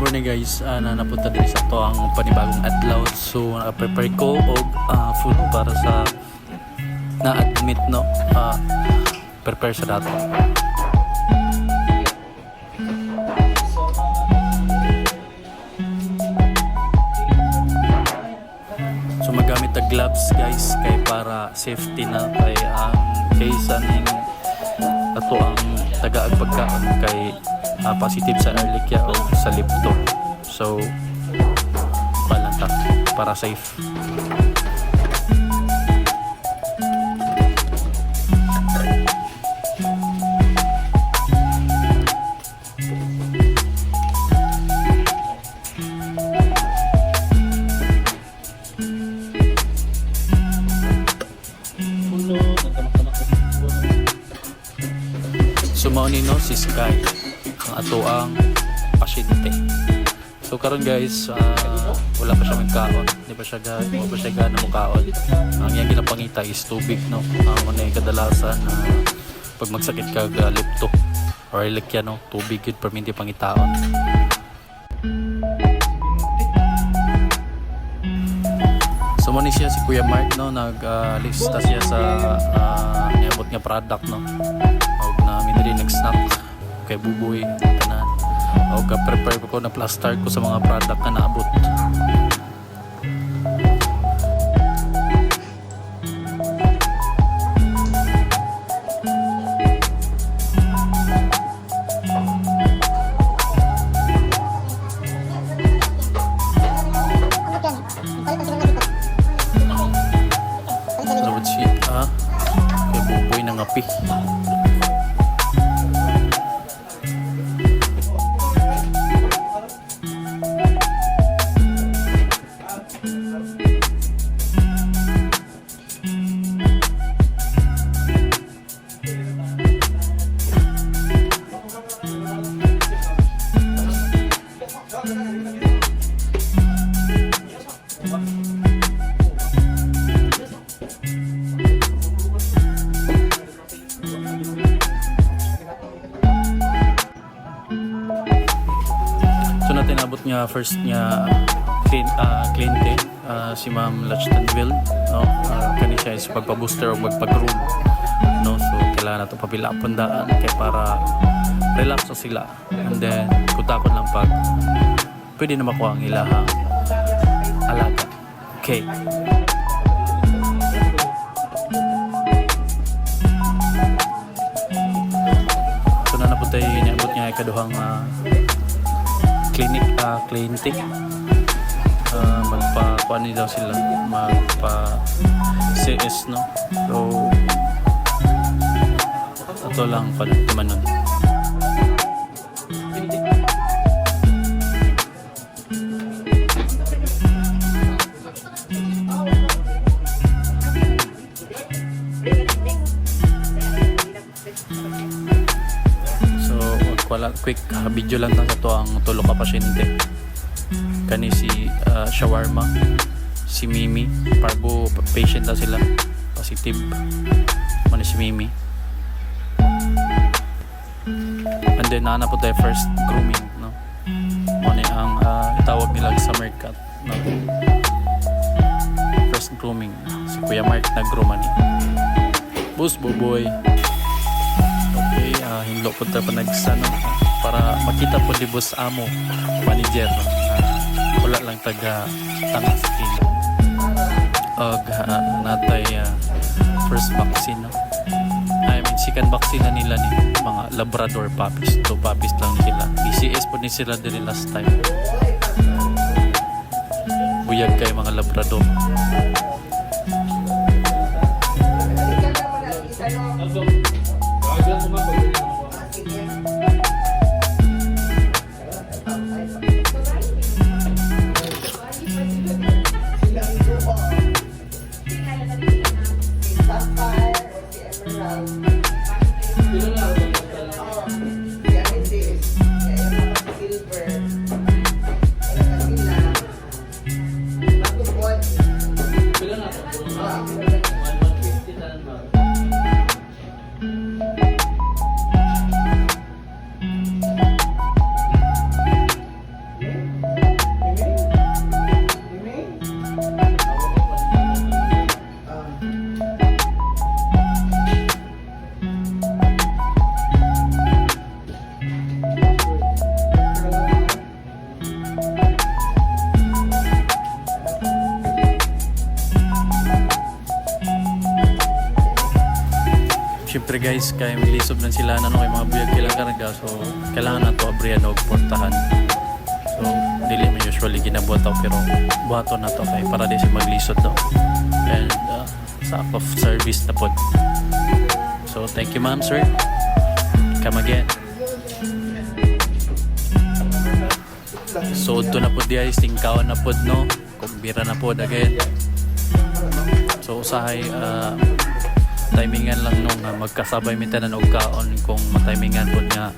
morning guys, na napunta din sa to ang panibagong adlaw. So naka-prepare ko og food para sa na-admit no. Prepare sa dato. So magamit ang gloves guys kay para safety na kay kaysa ning ato ang tagaag pagkaon kay positive sa Ehrlichia o sa Lipto. So balanta para safe. Sumauni no si Sky ang ato ang pasyente. So karon guys, wala pa siya magkaon, di pa siya gana mukaon. Ang iyang ginapangita is tubig no. Ang kadalasan pag magsakit ka Lipto or Ehrlichia no, tubig yun para hindi pangitaon. Sumuni siya si Kuya Mark no, naglista siya sa niabot nga product no. Na minili nag-snack kay Buboy tanan. O ka-prepare ko na plaster ko sa mga product na naabot. Lawad siya kay Buboy na ngapi. Tinabot niya first niya kliyente si Ma'am Lachtanville no, kani siya is pagpa-booster o magpag-room no, so kailangan nato papila pandaan kay para relax na sila, and then kutakon lang pag pwede na makuha ang ilahang alaga. Okay, so napunta niabot niya ikaduhang kliyente. Magpa-kuan daw sila, magpa-CS no. So ito lang naman nun. Quick video lang sa to ang tulo ka pasyente. Kani si Shawarma, si Mimi, parbo patient na sila, positive man si Mimi. And then na po tayo first grooming no. Ano ang itawag nila sa summer cut no. First grooming si Kuya Mark nag-groom ni Boss Boboy. Okay, hinlo po tayo pa nagsano para makita po di boss amo manager no? Wala lang taga tanga sa kilo og natay first vaccine no? I mean second vaccine na nila ni mga Labrador puppies. 2 puppies lang sila. BCS po ni sila diri last time. Buyag kay mga Labrador. Siyempre guys, kaya milisod na sila na kay mga buyag kilang karga. So, kailangan na to abrihan o portahan. So, dili man usually ginabuhat ako pero buhaton na to kay para di siya maglisod daw. And sa act of service na po. So, thank you ma'am, sir. Come again. So, ito na po di ay singkawan na po, no? Kumbira na po again. So, usahay timingan lang nung magkasabay mintanan og kaon kung matimingan po niya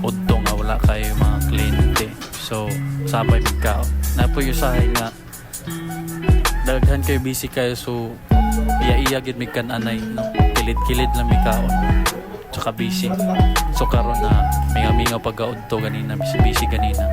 udto nga wala kayo mga kliyente. So, sabay magkaon. Na po yung usahay nga daghan kayo busy kayo so iya gid mig kananay no kilid-kilid lang may kaon tsaka busy so karon na minga-minga pagkaudto ganina busy ganina